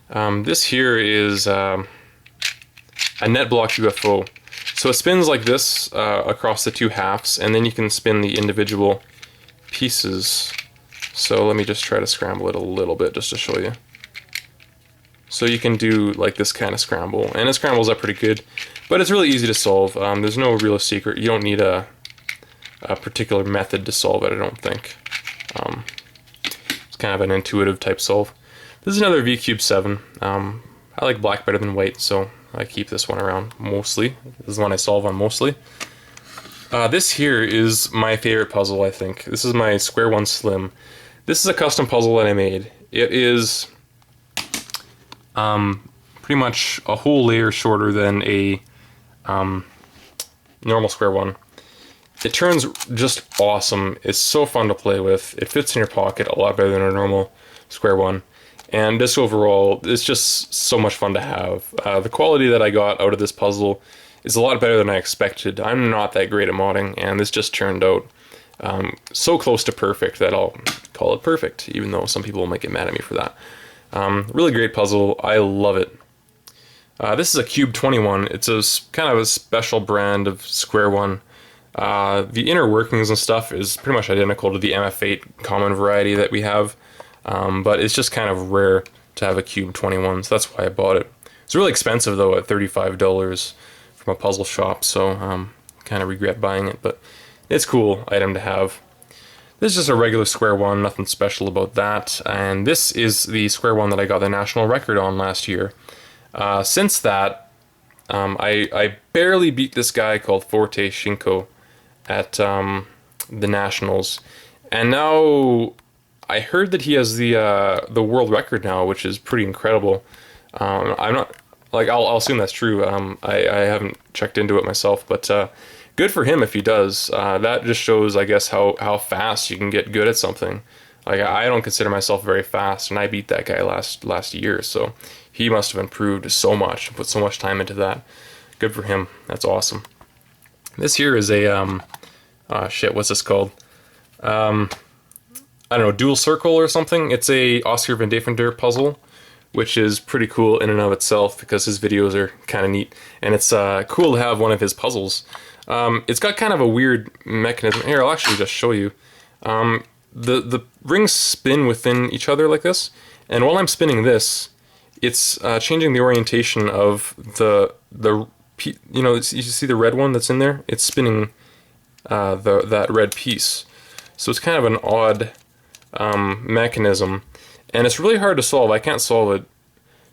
This here is a NetBlock UFO. So it spins like this across the two halves, and then you can spin the individual pieces. So let me just try to scramble it a little bit just to show you. So you can do like this kind of scramble, and it scrambles up pretty good, but it's really easy to solve. There's no real secret. You don't need a particular method to solve it, I don't think. It's kind of an intuitive type solve. This is another VCube 7. I like black better than white, so I keep this one around mostly. This is the one I solve on mostly. This here is my favorite puzzle, I think. This is my Square One Slim. This is a custom puzzle that I made. It is pretty much a whole layer shorter than a normal Square One. It turns just awesome. It's so fun to play with. It fits in your pocket a lot better than a normal Square One. And this overall is just so much fun to have. The quality that I got out of this puzzle is a lot better than I expected. I'm not that great at modding, and this just turned out so close to perfect that I'll call it perfect, even though some people might get mad at me for that. Really great puzzle. I love it. This is a Cube 21. It's a kind of a special brand of Square One. The inner workings and stuff is pretty much identical to the MF8 common variety that we have. But it's just kind of rare to have a Cube 21, so that's why I bought it. It's really expensive though, at $35 from a puzzle shop, so kind of regret buying it, but it's a cool item to have. This is just a regular Square One, nothing special about that, and this is the Square One that I got the national record on last year. Since that, I barely beat this guy called Forte Shinko at the Nationals, and now I heard that he has the world record now, which is pretty incredible. I'm not like I'll assume that's true. I haven't checked into it myself, but good for him if he does. That just shows, I guess, how fast you can get good at something. Like I don't consider myself very fast, and I beat that guy last year, so he must have improved so much, put so much time into that. Good for him. That's awesome. This here is a shit. What's this called? I don't know, Dual Circle or something. It's a Oscar Van Defender puzzle, which is pretty cool in and of itself because his videos are kind of neat, and it's cool to have one of his puzzles. It's got kind of a weird mechanism. Here, I'll actually just show you. The rings spin within each other like this, and while I'm spinning this, it's changing the orientation of the you know, you see the red one that's in there? It's spinning that red piece. So it's kind of an odd mechanism, and it's really hard to solve. I can't solve it.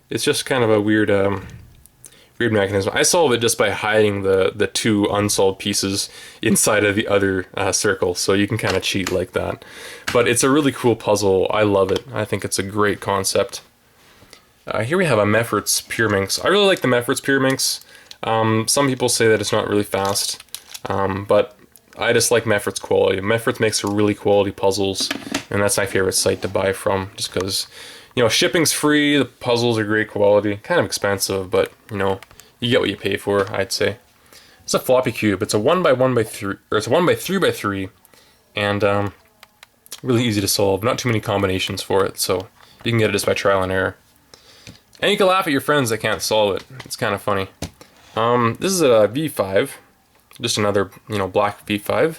It's just kind of a weird mechanism. I solve it just by hiding the two unsolved pieces inside of the other circle, so you can kind of cheat like that. But it's a really cool puzzle. I love it. I think it's a great concept. Here we have a Meffert's Pyraminx. I really like the Meffert's Pyraminx. Some people say that it's not really fast, but I just like Meffert's quality. Meffert's makes really quality puzzles, and that's my favorite site to buy from, just because, you know, shipping's free, the puzzles are great quality, kind of expensive, but, you know, you get what you pay for, I'd say. It's a floppy cube. It's a 1x1x3, or it's a 1x3x3, and really easy to solve. Not too many combinations for it, so you can get it just by trial and error. And you can laugh at your friends that can't solve it. It's kind of funny. This is a V5. Just another, you know, black V5.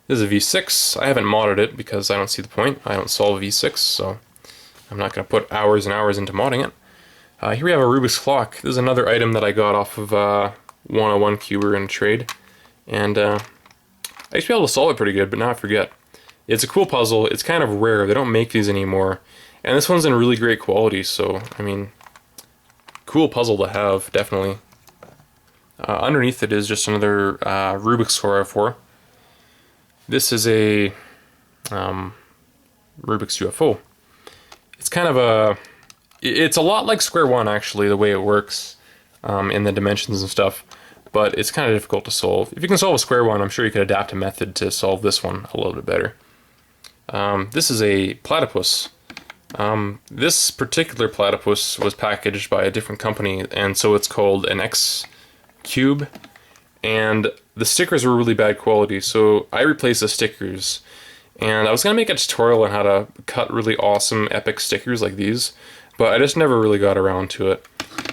This is a V6. I haven't modded it because I don't see the point. I don't solve V6, so I'm not going to put hours and hours into modding it. Here we have a Rubik's Clock. This is another item that I got off of 101 Cuber in a trade. And I used to be able to solve it pretty good, but now I forget. It's a cool puzzle. It's kind of rare. They don't make these anymore. And this one's in really great quality, so, I mean, cool puzzle to have, definitely. Underneath it is just another Rubik's 4x4. This is a Rubik's UFO. It's kind of it's a lot like Square One, actually, the way it works in the dimensions and stuff, but it's kind of difficult to solve. If you can solve a Square One, I'm sure you could adapt a method to solve this one a little bit better. This is a platypus. This particular platypus was packaged by a different company, and so it's called an X Cube, and the stickers were really bad quality, so I replaced the stickers, and I was going to make a tutorial on how to cut really awesome epic stickers like these, but I just never really got around to it.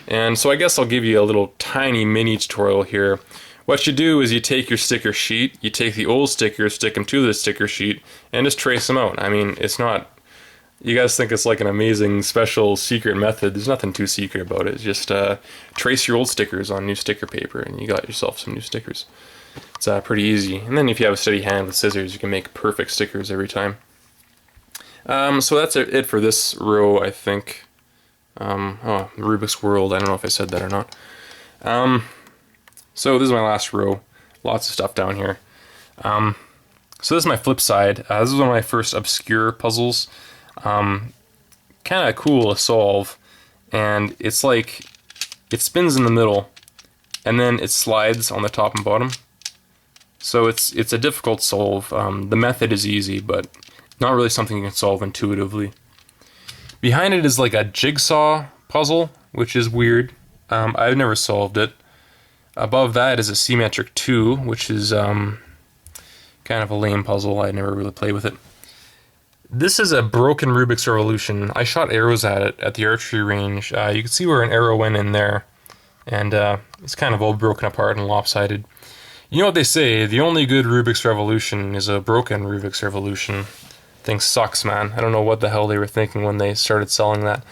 And so I guess I'll give you a little tiny mini tutorial here. What you do is you take your sticker sheet, you take the old stickers, stick them to the sticker sheet, and just trace them out. I mean, it's not, you guys think it's like an amazing special secret method. There's nothing too secret about it. It's just trace your old stickers on new sticker paper and you got yourself some new stickers. It's pretty easy. And then if you have a steady hand with scissors, you can make perfect stickers every time. So that's it for this row, I think. Oh, Rubik's World, I don't know if I said that or not. So this is my last row. Lots of stuff down here. So this is my flip side. This is one of my first obscure puzzles. Kind of cool to solve. And it's like, it spins in the middle, and then it slides on the top and bottom. So it's a difficult solve. The method is easy, but not really something you can solve intuitively. Behind it is like a jigsaw puzzle, which is weird. I've never solved it. Above that is a Symmetric 2, which is kind of a lame puzzle. I never really played with it. This is a broken Rubik's Revolution. I shot arrows at it at the archery range. You can see where an arrow went in there, and it's kind of all broken apart and lopsided. You know what they say, the only good Rubik's Revolution is a broken Rubik's Revolution. Thing sucks, man. I don't know what the hell they were thinking when they started selling that.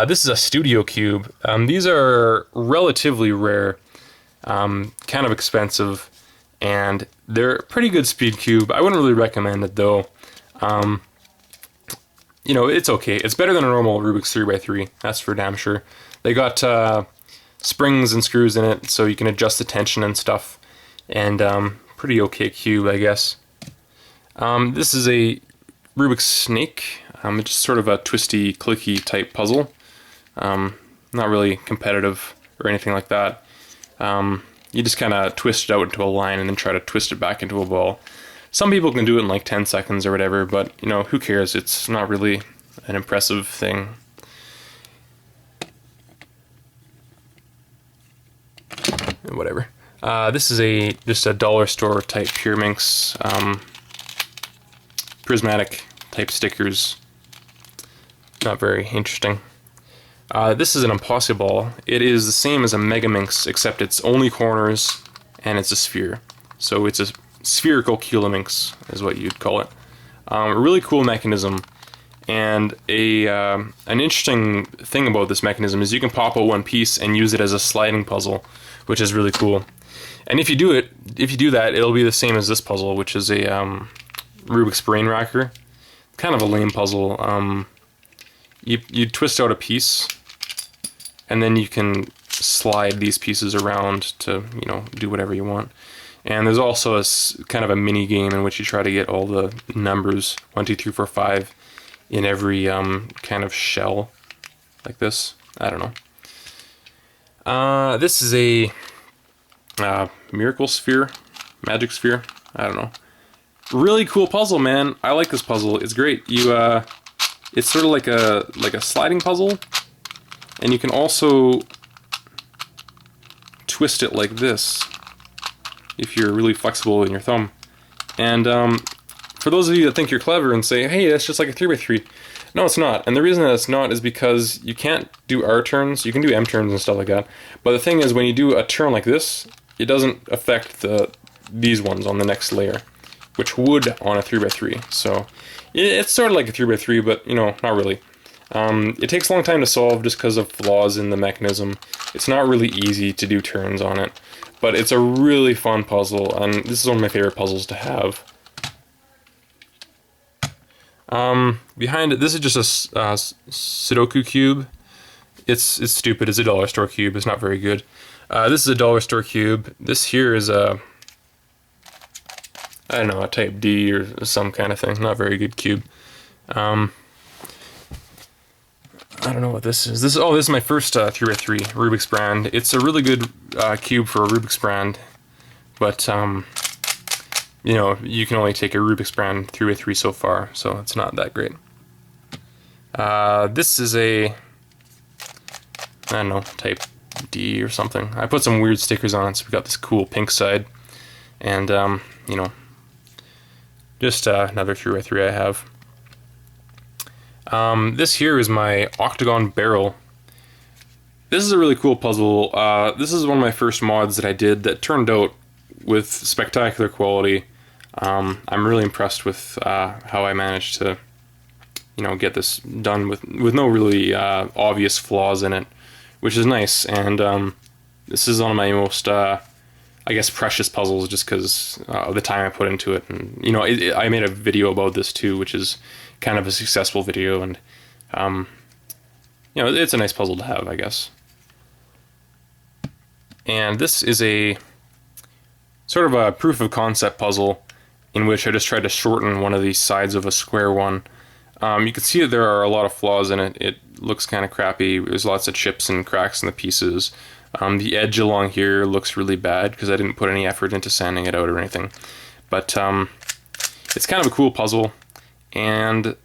This is a Studio Cube. These are relatively rare, kind of expensive, and they're a pretty good speed cube. I wouldn't really recommend it though. You know, it's okay. It's better than a normal Rubik's 3x3, that's for damn sure. They got springs and screws in it, so you can adjust the tension and stuff. And pretty okay cube, I guess. This is a Rubik's Snake. It's just sort of a twisty, clicky type puzzle. Not really competitive or anything like that. You just kind of twist it out into a line and then try to twist it back into a ball. Some people can do it in like 10 seconds or whatever, but you know, who cares? It's not really an impressive thing. Whatever. This is just a dollar store type Pure Minx prismatic type stickers. Not very interesting. This is an Impossiball. It is the same as a Mega Minx, except it's only corners and it's a sphere. So it's a spherical Culominx is what you'd call it. A really cool mechanism, and an interesting thing about this mechanism is you can pop out one piece and use it as a sliding puzzle, which is really cool. And if you do that, it'll be the same as this puzzle, which is a Rubik's Brain Racker. Kind of a lame puzzle. You twist out a piece, and then you can slide these pieces around to, you know, do whatever you want. And there's also a kind of a mini game in which you try to get all the numbers 1, 2, 3, 4, 5 in every kind of shell, like this. I don't know. This is a Miracle Sphere, Magic Sphere. I don't know. Really cool puzzle, man. I like this puzzle. It's great. It's sort of like a sliding puzzle, and you can also twist it like this if you're really flexible in your thumb. And for those of you that think you're clever and say, hey, that's just like a 3x3, no, it's not. And the reason that it's not is because you can't do R turns. You can do M turns and stuff like that. But the thing is, when you do a turn like this, it doesn't affect these ones on the next layer, which would on a 3x3. So it's sort of like a 3x3, but you know, not really. It takes a long time to solve just because of flaws in the mechanism. It's not really easy to do turns on it, but it's a really fun puzzle, and this is one of my favorite puzzles to have. Behind it, this is just a Sudoku cube. It's stupid. It's a dollar store cube. It's not very good. This is a dollar store cube. This here is a, I don't know, a type D or some kind of thing. Not very good cube. I don't know what this is. This is my first 3x3 Rubik's brand. It's a really good cube for a Rubik's brand, but you know, you can only take a Rubik's brand 3x3 so far, so it's not that great. This is a, I don't know, type D or something. I put some weird stickers on it, so we got this cool pink side, and you know, just another 3x3 I have. This here is my octagon barrel. This is a really cool puzzle. This is one of my first mods that I did that turned out with spectacular quality. I'm really impressed with how I managed to, get this done with no really obvious flaws in it, which is nice. And this is one of my most, I guess, precious puzzles, just because of the time I put into it. And I made a video about this too, which is kind of a successful video, and it's a nice puzzle to have, I guess. And this is a sort of a proof of concept puzzle in which I just tried to shorten one of these sides of a square one. You can see that there are a lot of flaws in it. It looks kind of crappy. There's lots of chips and cracks in the pieces. The edge along here looks really bad because I didn't put any effort into sanding it out or anything. But it's kind of a cool puzzle, and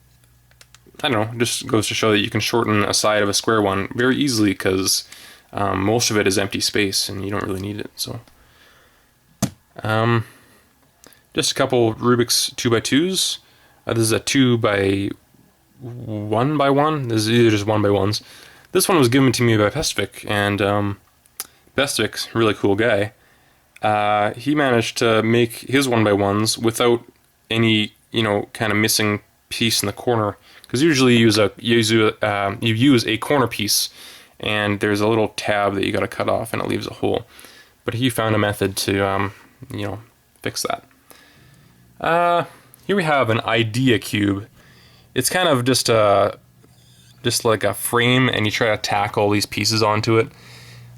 I don't know, just goes to show that you can shorten a side of a square one very easily because most of it is empty space and you don't really need it. So just a couple Rubik's 2x2s. This is a 2x1x1. This is either just 1x1s. This one was given to me by Pestvik, and Pestvik's a really cool guy. He managed to make his 1x1s without any, kind of missing piece in the corner. Because usually you use a corner piece, and there's a little tab that you got to cut off, and it leaves a hole. But he found a method to, fix that. Here we have an idea cube. It's kind of just like a frame, and you try to tack all these pieces onto it.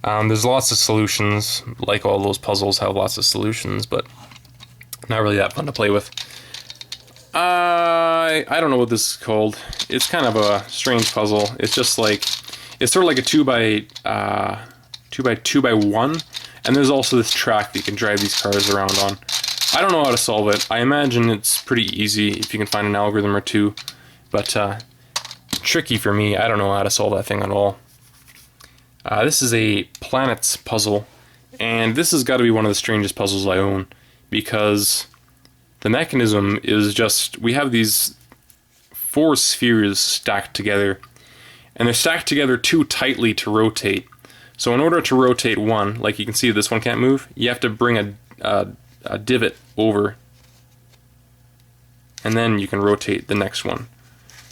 There's lots of solutions, like all those puzzles have lots of solutions, but not really that fun to play with. I don't know what this is called. It's kind of a strange puzzle. It's just like, it's sort of like a 2x1, and there's also this track that you can drive these cars around on. I don't know how to solve it. I imagine it's pretty easy if you can find an algorithm or two, but tricky for me. I don't know how to solve that thing at all. This is a planets puzzle, and this has got to be one of the strangest puzzles I own, because the mechanism is just, we have these 4 spheres stacked together, and they're stacked together too tightly to rotate. So in order to rotate one, like you can see this one can't move, you have to bring a divot over, and then you can rotate the next one.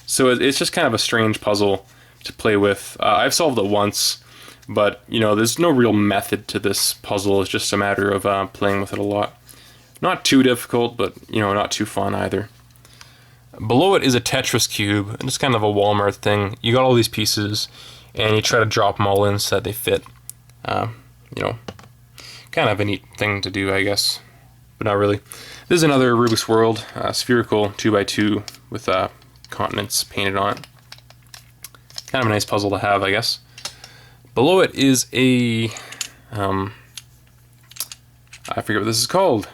So it's just kind of a strange puzzle to play with. I've solved it once, but there's no real method to this puzzle. It's just a matter of playing with it a lot. Not too difficult, but not too fun either. Below it is a Tetris cube, and it's kind of a Walmart thing. You got all these pieces, and you try to drop them all in so that they fit. Kind of a neat thing to do, I guess, but not really. This is another Rubik's World, spherical 2x2 with continents painted on it. Kind of a nice puzzle to have, I guess. Below it is a, I forget what this is called.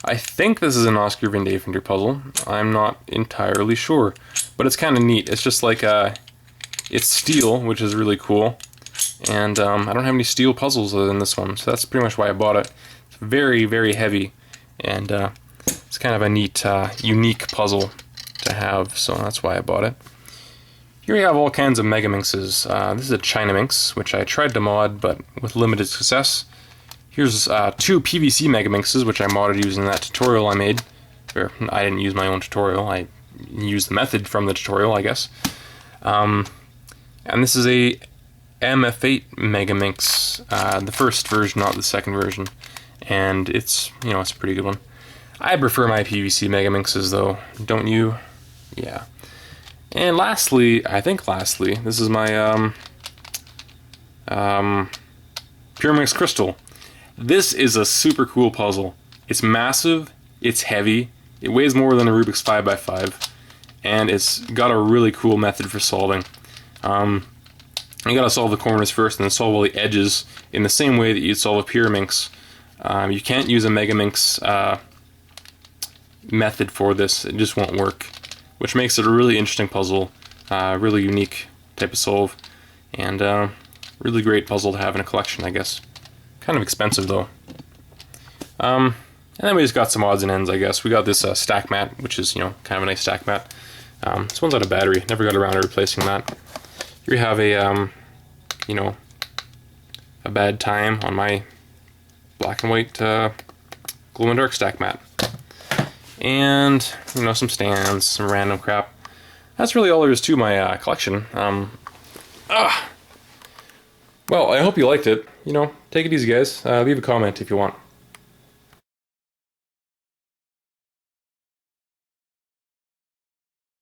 I think this is an Oscar Van Deventer puzzle. I'm not entirely sure, but it's kind of neat. It's just like it's steel, which is really cool, and I don't have any steel puzzles other than this one, so that's pretty much why I bought it. It's very, very heavy, and it's kind of a neat, unique puzzle to have, so that's why I bought it. Here we have all kinds of Megaminxes. This is a Chinaminx, which I tried to mod, but with limited success. Here's 2 PVC Megaminxes, which I modded using that tutorial I made. Or, I didn't use my own tutorial, I used the method from the tutorial, I guess. And this is a MF8 Megaminx, the first version, not the second version. And it's, it's a pretty good one. I prefer my PVC Megaminxes though, don't you? Yeah. And lastly, this is my Pyraminx Crystal. This is a super cool puzzle. It's massive, it's heavy, it weighs more than a Rubik's 5x5, and it's got a really cool method for solving. You gotta solve the corners first and then solve all the edges in the same way that you'd solve a Pyraminx. You can't use a Megaminx method for this, it just won't work, which makes it a really interesting puzzle, really unique type of solve, and really great puzzle to have in a collection, I guess. Kind of expensive though. And then we just got some odds and ends, I guess. We got this stack mat, which is, kind of a nice stack mat. This one's out of battery. Never got around to replacing that. Here we have a, you know, a bad time on my black and white glow and dark stack mat. And, you know, some stands, some random crap. That's really all there is to my collection. Well, I hope you liked it. You know, take it easy, guys. Leave a comment if you want.